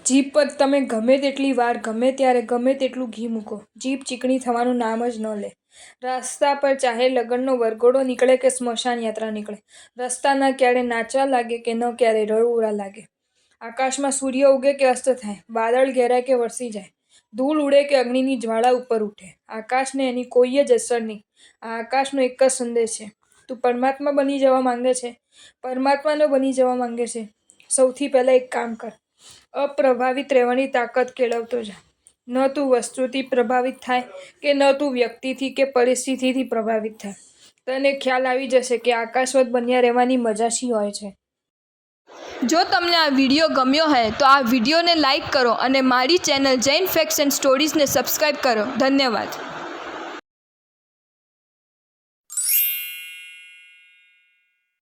જીભ પર તમે ગમે તેટલી વાર ગમે ત્યારે ગમે તેટલું ઘી મૂકો, જીભ ચીકણી થવાનું નામ જ ન લે. રસ્તા પર ચાહે લગ્નનો વરઘોડો નીકળે કે સ્મશાન યાત્રા નીકળે, રસ્તાના ક્યારે નાચવા લાગે કે ન ક્યારે રડુડા લાગે. આકાશમાં સૂર્ય ઉગે કે અસ્ત થાય, વાદળ ઘેરાય કે વરસી જાય, ધૂળ ઉડે કે અગ્નિની જ્વાળા ઉપર ઉઠે, આકાશને એની કોઈ જ અસર નહીં. આ આકાશનો એક જ સંદેશ છે: તું પરમાત્મા બની જવા માંગે છે, પરમાત્માનો બની જવા માંગે છે. સૌથી પહેલાં એક કામ કર, અપ્રભાવિત રહેવાની તાકાત કેળવતો જા. ન તું વસ્તુથી પ્રભાવિત થાય કે ન તું વ્યક્તિથી કે પરિસ્થિતિથી પ્રભાવિત થાય. તને ખ્યાલ આવી જશે કે આકાશવત બન્યા રહેવાની મજા શી હોય છે. જો તમને આ વિડીયો ગમ્યો હોય તો આ વિડીયોને લાઈક કરો અને મારી ચેનલ જૈન ફેક્ટ્સ એન્ડ સ્ટોરીઝને સબસ્ક્રાઈબ કરો. ધન્યવાદ.